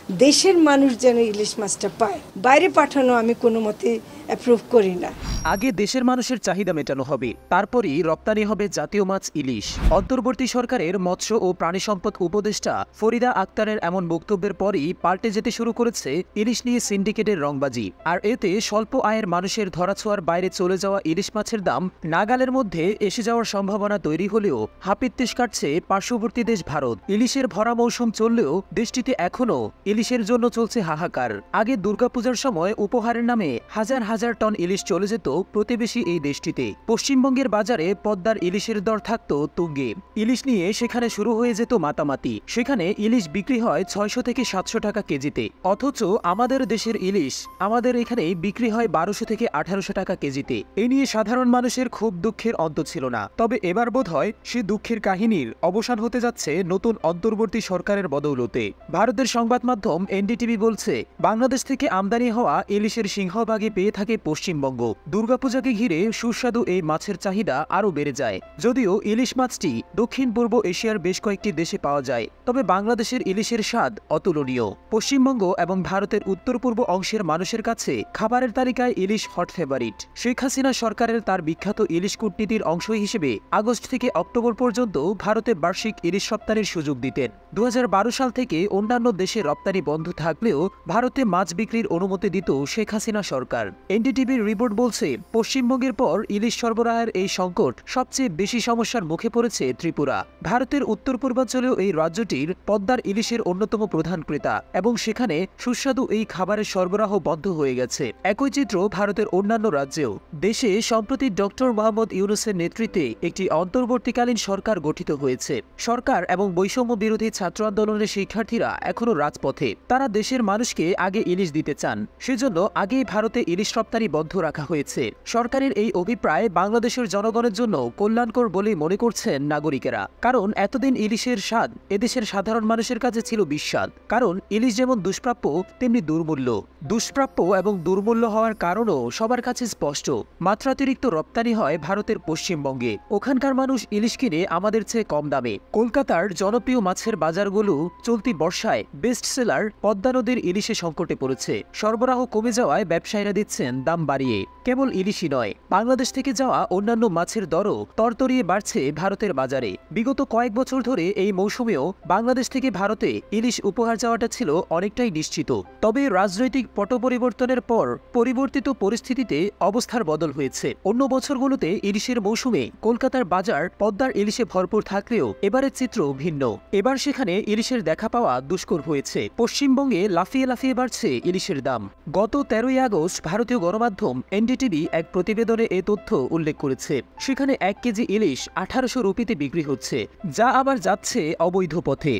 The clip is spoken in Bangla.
দেশের মানুষ যেন ইলিশ মাছটা পায়, বাইরে পাঠানো আমি কোনো মতে অ্যাপ্রুভ করি না। আগে দেশের মানুষের চাহিদা মেটানো হবে, তারপরই রপ্তানি হবে জাতীয় মাছ ইলিশ। অন্তর্বর্তী সরকারের মৎস্য ও প্রাণী সম্পদ উপদেষ্টা ফরিদা আক্তারের এমন বক্তব্যের পরই পাল্টে যেতে শুরু করেছে ইলিশ নিয়ে সিন্ডিকেটের রংবাজি। আর এতে স্বল্প আয়ের মানুষের ধরাছোঁয়ার বাইরে চলে যাওয়া ইলিশ মাছের দাম নাগালের মধ্যে এসে যাওয়ার সম্ভাবনা তৈরি হলেও হাপিত্তিশ কাটছে পার্শ্ববর্তী দেশ ভারত। ইলিশের ভরা মৌসুম চললেও দেশটিতে এখনও ইলিশের জন্য চলছে হাহাকার। আগে দুর্গাপূজার সময় উপহারের নামে হাজার হাজার টন ইলিশ চলে যেত প্রতিবেশী এই দেশটিতে। পশ্চিমবঙ্গের বাজারে পদ্মার ইলিশের দর থাকত তুঙ্গে। ইলিশ নিয়ে সেখানে শুরু হয়ে যেত মাতামাতি। সেখানে ইলিশ বিক্রি হয় 600 থেকে 700 টাকা কেজিতে, অথচ আমাদের দেশের ইলিশ আমাদের এখানে বিক্রি হয় 1200 থেকে 1800 টাকা কেজিতে। এ নিয়ে সাধারণ মানুষের খুব দুঃখের অন্ত ছিল না। তবে এবার বোধহয় সে দুঃখের কাহিনীর অবসান হতে যাচ্ছে নতুন অন্তর্বর্তী সরকারের বদৌলতে। ভারতের সংবাদ মাধ্যম এনডিটিভি বলছে, বাংলাদেশ থেকে আমদানি হওয়া ইলিশের সিংহভাগই পেয়ে থাকে পশ্চিমবঙ্গ। দুর্গাপূজাকে ঘিরে সুস্বাদু এই মাছের চাহিদা আরও বেড়ে যায়। যদিও ইলিশ মাছটি দক্ষিণ পূর্ব এশিয়ার বেশ কয়েকটি দেশে পাওয়া যায়, তবে বাংলাদেশের ইলিশের স্বাদ অতুলনীয়। পশ্চিমবঙ্গ এবং ভারতের উত্তর পূর্ব অংশের মানুষের কাছে খাবারের তালিকায় ইলিশ হট ফেভারিট। শেখ হাসিনা সরকারের তার বিখ্যাত ইলিশ কূটনীতির অংশ হিসেবে আগস্ট থেকে অক্টোবর পর্যন্ত ভারতে বার্ষিক ইলিশ রপ্তানির সুযোগ দিতেন। 2012 সাল থেকে অন্যান্য দেশে রপ্তানি বন্ধ থাকলেও ভারতে মাছ বিক্রির অনুমতি দিত শেখ হাসিনা সরকার। এনডিটিভির রিপোর্ট বলছে, পশ্চিমবঙ্গের পর ইলিশ সরবরাহের এই সংকট সবচেয়ে বেশি সমস্যার মুখে পড়েছে ত্রিপুরা। ভারতের উত্তর পূর্বাঞ্চলেও এই রাজ্যটির পদ্মার ইলিশের অন্যতম প্রধান ক্রেতা এবং সেখানে সুস্বাদু এই খাবারের সরবরাহ বন্ধ হয়ে গেছে। একই চিত্র ভারতের অন্যান্য রাজ্যেও। দেশে সম্প্রতি ডক্টর মোহাম্মদ ইউনূসের নেতৃত্বে একটি অন্তর্বর্তীকালীন সরকার গঠিত হয়েছে। সরকার এবং বৈষম্য বিরোধী ছাত্র আন্দোলনের শিক্ষার্থীরা এখনও রাজপথে। তারা দেশের মানুষকে আগে ইলিশ দিতে চান, সেজন্য আগেই ভারতে ইলিশ রপ্তানি বন্ধ রাখা হয়েছে। সরকারের এই অভিপ্রায় বাংলাদেশের জনগণের জন্য কল্যাণকর বলেই মনে করছেন নাগরিকেরা। কারণ এতদিন ইলিশের স্বাদ এদেশের সাধারণ মানুষের কাছে ছিল বিস্বাদ। কারণ ইলিশ যেমন দুষ্প্রাপ্য তেমনি দুর্মূল্য। দুষ্প্রাপ্য এবং দুর্মূল্য হওয়ার কারণও সবার কাছে স্পষ্ট। মাত্রাতিরিক্ত রপ্তানি হয় ভারতের পশ্চিমবঙ্গে। ওখানকার মানুষ ইলিশ কিনে আমাদের চেয়ে কম দামে। কলকাতার জনপ্রিয় মাছের বাজারগুলো চলতি বর্ষায় বেস্ট সেলার পদ্মা নদীর ইলিশে সংকটে পড়েছে। সরবরাহ কমে যাওয়ায় ব্যবসায়ীরা দিচ্ছেন দাম বাড়িয়ে। কেবল ইলিশই নয়, বাংলাদেশ থেকে যাওয়া অন্যান্য মাছের দরও তরতরিয়ে বাড়ছে ভারতের বাজারে। বিগত কয়েক বছর ধরে এই মৌসুমেও বাংলাদেশ থেকে ভারতে ইলিশ উপহার যাওয়াটা ছিল অনেকটাই নিশ্চিত। তবে রাজনৈতিক পট পরিবর্তনের পর পরিবর্তিত পরিস্থিতিতে অবস্থার বদল হয়েছে। অন্য বছরগুলোতে ইলিশের মৌসুমে কলকাতার বাজার পদ্মার ইলিশে ভরপুর থাকলেও এবারের চিত্র ভিন্ন। এবার সেখানে ইলিশের দেখা পাওয়া দুষ্কর হয়েছে। পশ্চিমবঙ্গে লাফিয়ে লাফিয়ে বাড়ছে ইলিশের দাম। গত 13ই আগস্ট ভারতীয় গণমাধ্যম এনডিটিভি এক প্রতিবেদনে এ তথ্য উল্লেখ করেছে। সেখানে 1 কেজি ইলিশ 1800 রুপিতে বিক্রি হচ্ছে, যা আবার যাচ্ছে অবৈধ পথে।